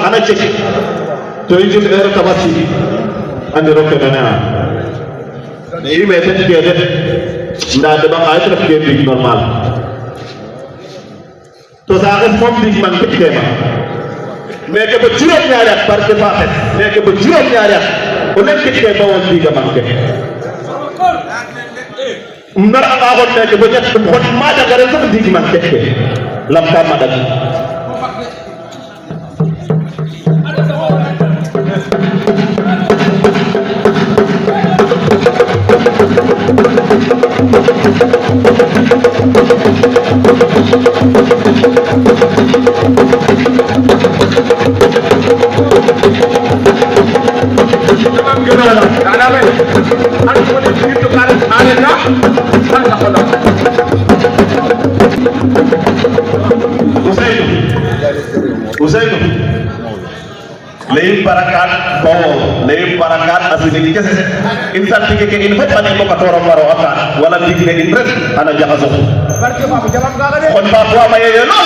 ana cek to yijin er tabasi andi rokke dana ne ime tet ke de nda de ba ay traf ke big normal to saxes mom big man ke ma mais que ba juróom ñaari at parce que faxet mais que ba juróom ñaari at o len ke ba won biga man ke nar anga xon nek bo ñet xon ma da gare sax dig man ke lam ta ma da Ousseynou leyim barakat bawo leyim barakat asini kese in saltige ke in fop ani boka torom waro ata wala digle in rek ana jaxaso kon ba ko maye no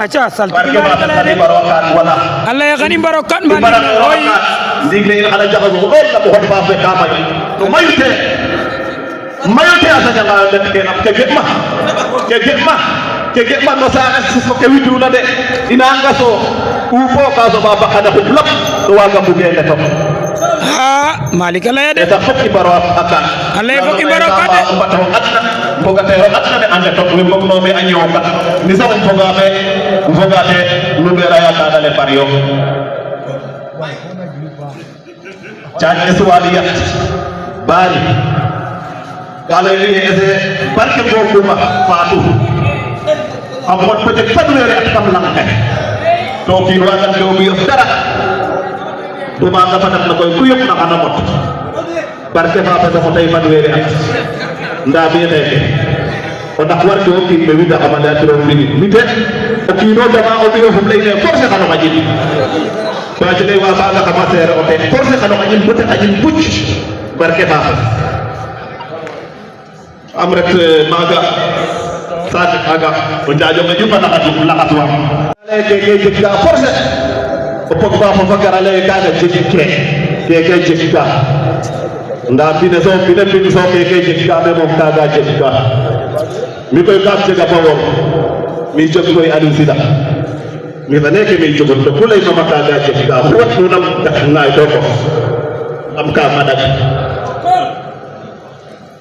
acha saltige barke ba tani barakat wala Allah ya gani barakat man oy digle in ana jaxaso ko la ko hot ba fe kamay to mayute asanya ngala def ke nak ke getma no sa ko ke widuna de ina ngaso upo ka so baba kana hublap to waga bugende to ha malika la de ta fokki baro akan Allah fokki baro ka de mbato atna boga te atna de ande to we bokno be anyo ka ni sa boga be no be raya ka dale pariyo chaje suwaliya bari kala ni ese barke bokuma faatu amot peut-être fanweeri at kam lang kay to kiin waagan ke o ɓiyof dara to maaga fadat na koy ku yoq na xana mot barke fa fesamo tay fanweeri at nda mi xeeke o ndax warke o kiin ɓe wida xama laya tiro mbinin mi te o kiino dama o ɓiyofum leyne forcé xano xaƴin to a jegay wa faaga xama seere o ten forcé xano xaƴin bute xaƴin buc barke fa fes am ret maaga sadi aga o jaajo me jupa laxatu wa ke jegka forcé o pog ba fo fagara lay kaga jegke ke jegka nda bine so ke jegka me mom kaga jegka mi koy kam jega ba wor mi jog koy Aliou Sida mi fa neke mi jogon to kulay mama kaga jegka wat nu nam dak ngay to ko am ka madak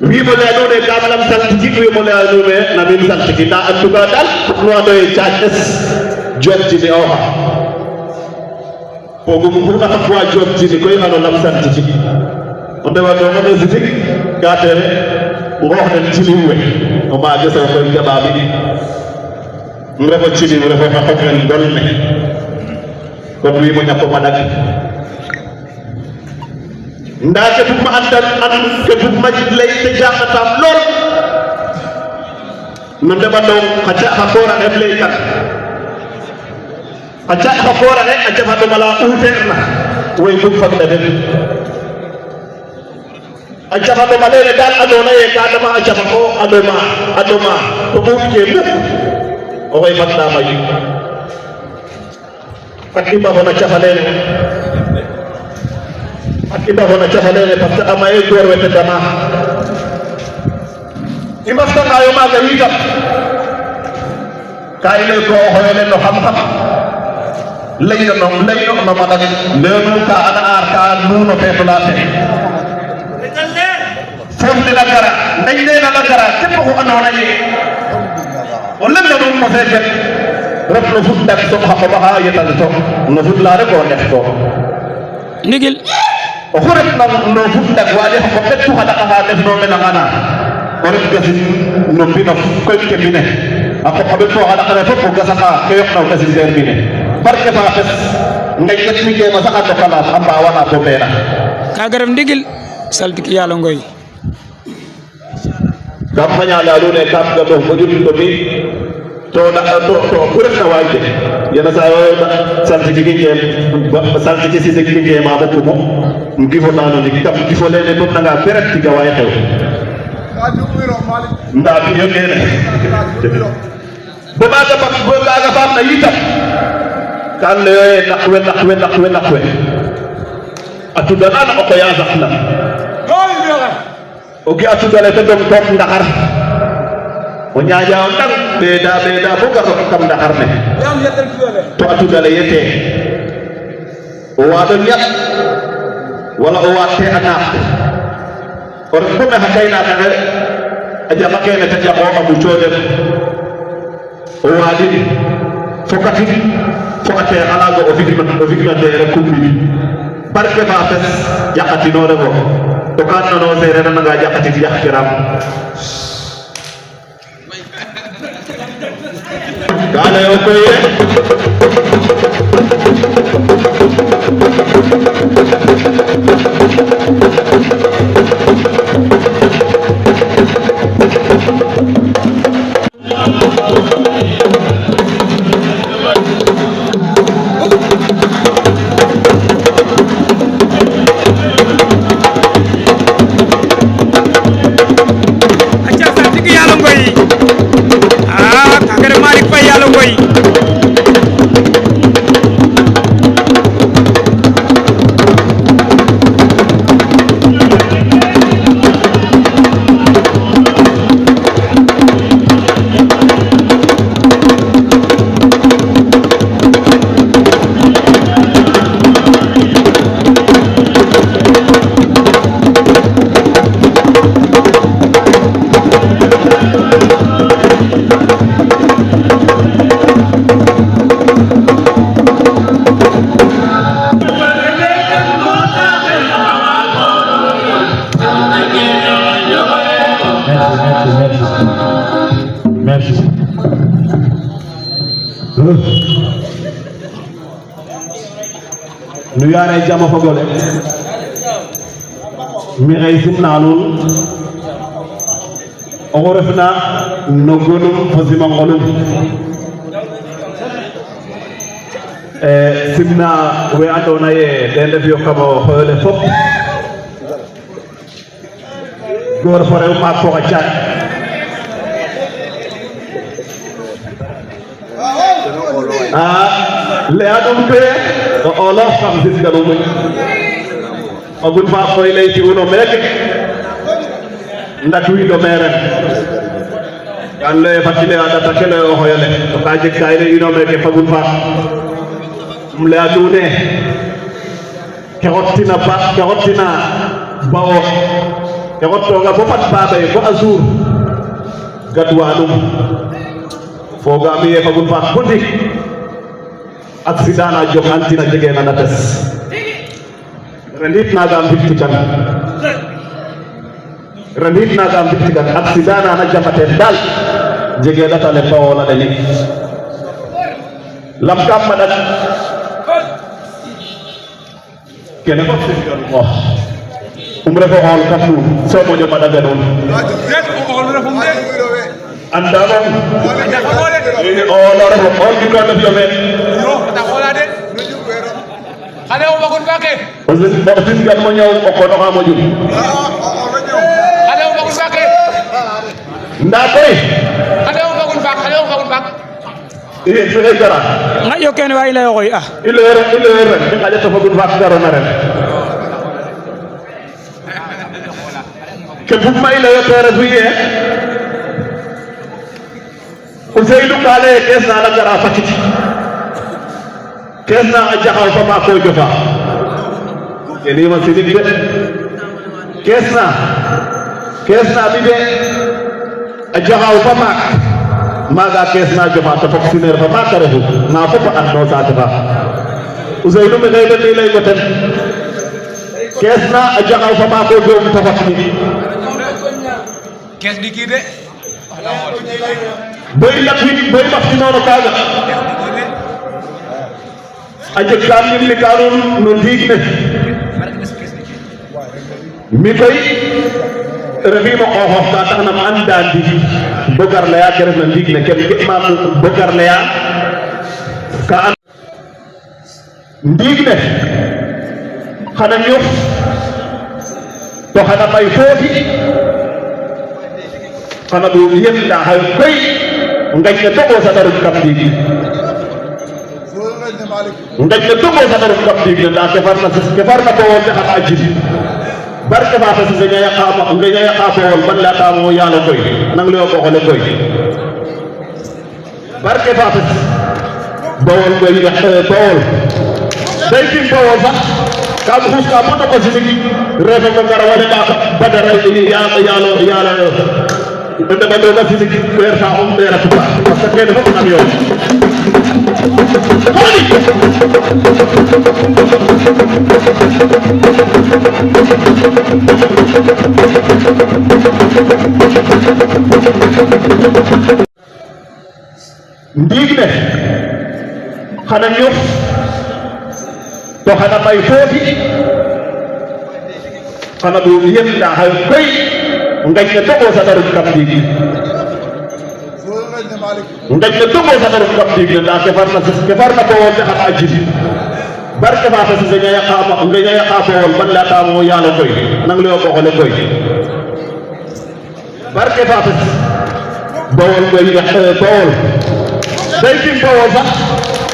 wi mo le no ne kam lam sant ci wi mo le no me na min sant ci da en tout cas dal no do jattes job ci o ha ko gum ko na ko job ci koy xano lam sant ci on de wa do mo zitik ga tere ngox den ci ni we o ma ge so ko jaba bi ngrefa ci ni ngrefa fa ko en dol ne ko wi mo ñako madak ndaake bu ma andal an ke bu ma lay te jàngatam lool no ndema doon xaca xa koora def lay kat xaca xa koora ne a jafa ɗoma la uuteer na way bug fag na den a jafa ɗoma lene daal andoona yee ka dama a jafa ko a ɗoma to ɓuuɓ ke muk oxey fag na mayu fat i mbafona cafa lene kita hona cahalene parce que amaye goor wete dama i mbafta yo maaga witam ka i lay ko o xoyole no xam-xam leyno no maɗang leynu ka ana aar ka nuno feetola fe fof nena gara ndañ nenana gara képp oxu andoona ye o lemna nuun mo feetet ref no fut ndak soɓ xa qoɓaxa yetan to no fut la rek o ndef to ndigil o xuret na no fut ndak waɗi xa qoɓ ɓettu xa ɗaka xa ndef no mena ngana o ret gasin no mbinof koy ke mbine a qoɓ ɓet fo xa ɗakane fop o gasaxa ke yoqna o gasin teer mbine barke fa fes ngañ ret mi ke ma sax a ndokalaat a mbawana to ɓeena kaga ref ndigil saltik yalo ngoy kam fañale alune kam gamof bo jut to mi to ku refna waajde yena sa yo saltiki jem saltiki sisiki jema fo kumo um gifo nano ndik kam gifo lene fop nanga peret tiga waye xew nda biyo kene bo maga fam na yitam kan le nakwe atudana o ko ya zakna o gi atudale te dom tok ndakar o nyaaja on tan beda bo gato kam ndakar ne to atudale yete o wado ñat wala o watte anak or ko me hakayna tan aja makene ta jabo abu chodem o wadi fokati fokate alago o vigma de rekumbi barke ba fes yakati no rebo to kan no sere na nga yakati di yakkiram gale o koye Merci. Nu yaare jama fogole mi xey simna nuun oxu refna no gonum fo simangolum simna we andoona ye den ndef yo kam o xoyole fop goor fo rew maak fo xa caat leya ɗum koye o olof kam sisganum ogun fa koy leyti uno meke ndat wiido meren kan leye fatile a ɗata ke leye o xoyole to ka jeg ka ine ino meke fagun fa um leya nuune ke xottina ba ke xottina ba'o ke xottoga bo fat baɓe bo a jour gadwa ɗum fogami ye fagun fa bo ndik accident na jokantina jege na nates rendit naga mbittikan accident na jamaten dal jege datale pawola deni lam kam madat kene ko sesiyon ko refo hol kam nu so moƴo maɗaga nuun andamam o lo refo hol ɗikono fiyo men xale o bagun bake o sin gan mo ñaw o kono xa moƴun xale o bagun bake nda koy xale o bagun bak i fexe gara nga yo kene wa i leyo xoy a i leyo ren i ngaƴata fagun faak garona ren ke bugma i leyo te refu ye Ousseynou ka leye kees na na gara Fatick kees na a jaxaw fa maako jofa kenima sinig de kees na mi de a jaxaw fa maak maaga kees na jofa to fonctionnaire fa maak a refu na fop a andno saate fa Ousseynou mi xëy den i ley ngo ten kees na a jaxaw fa maako joom ta fat mi kees ɗiki de boy lakwin boy maftinono kaga a jeg kam ñimni ka nuun no ndiig ne mi koy refimo xoxox ka taxna ma anda ndiig bo gar leya ke refna ndiig ne ken ge'ma bo gar leya ka an ndiig ne xana ñof to xana may foofi xana ɗum yemɗa hay koy ngañ ne togo saɗa rum kam ndiig ndañ ne tungo sakaru kam digle nda ke farna bo wonde xata jidi barke fa fa nga yaqa fo won ban la ta mo yalo koy nang le ko xole koy barke fa fa bawol koy bawol day tim bawol sax kam xus ka mo ko sigi refa ko ngara wala ba badara yalo inde ba do ga sigi ber fa on bera ko parce que dafa am yoon ndiig ne xana ñof to xana may foofi xana du yem nda xayo koy ngañ ne togo sadaru kam ndiig ngañ ne togo sadaru kam ndiig ne nda ke farna bo wonde xata jidi barke fa fa nga yaqa fo won ban la ta mo yalo koy nang le ko xole koy barke fa fa bawol koy bawol day tim bawol sax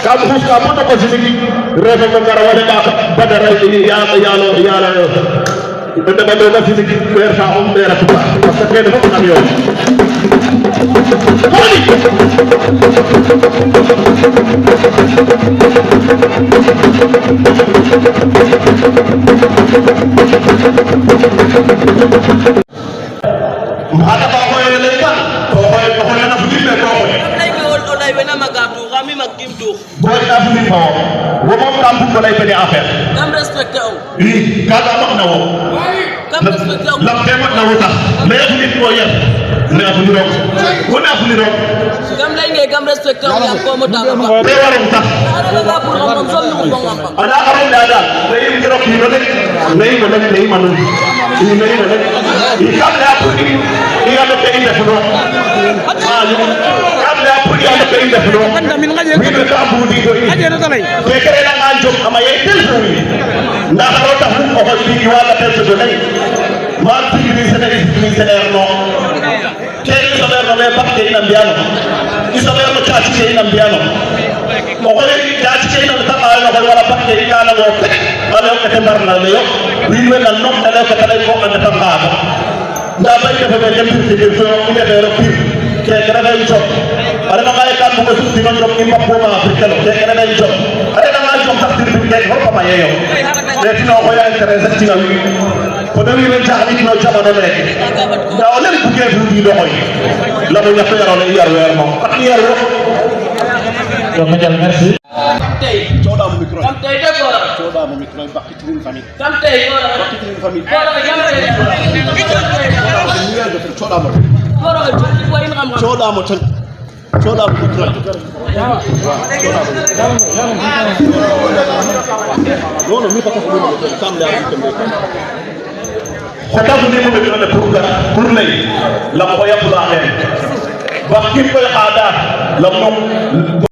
kam xus ka mo ko sigi refa ko ngara wala ba badara inde ba do ga sigi ber fa on bera ko parce que dafa am yoon hada ba ko yele kan ko na fu dimbe ko olay wena magatu kami magkim tu boy na fu dimbe wo mom kam ko lay bene affaire kam respecté o kaga wax na wo kam respecté o lam te mat na wo tax mais fu nit ko yar ne fu ni rok ko na fu ni rok kam lay nge kam respecté o ya ko mo ta ba te waru tax ala la pour ngam som ñu ko ngam ana aron da dal day im rok ni rek lay ko nak lay manu ni lay rek i kam la pour i ya do te inde fu no kam la pour ya do te inde fu no min ngaje mi do ta bu di do i ngaje no talay te kere na nga jom ama yey tel fu nda xaro tax ko ko di wala tel do lay ma ci ni sene no kere so ber no le bakke ina mbiano so ber no taati ke ina mbiano mo ko le taati ke ina ta ala no wala bakke ina na mo ala ko te marna le yo wi we na no ala ko tale ko anda ta ngaba nda bay ke fe dem ci ke so ina be ro pir ke kera day job ala ma ay kan mo ci no job imba ko ma afrika lo ke kera day job ala ma job sax dir bi ke ko pa ma yeyo le tino ko ya interesse ci nga wi ko dawi len taxali no jamono nek da o len bu ke fu di doxoy la mo ñafa yaro lay yar wer mom ak yar wo yo ma jall merci tay coda mo micro kam tay de ko coda mo micro bakki tin famille kam tay ko bakki tin famille ko la jam tay coda mo ko la ci ko in xam coda mo tan coda mo micro non mi fa ko kam la ko tabu ni mo be no pour lay la ko yapula hen bakki ko hada la mom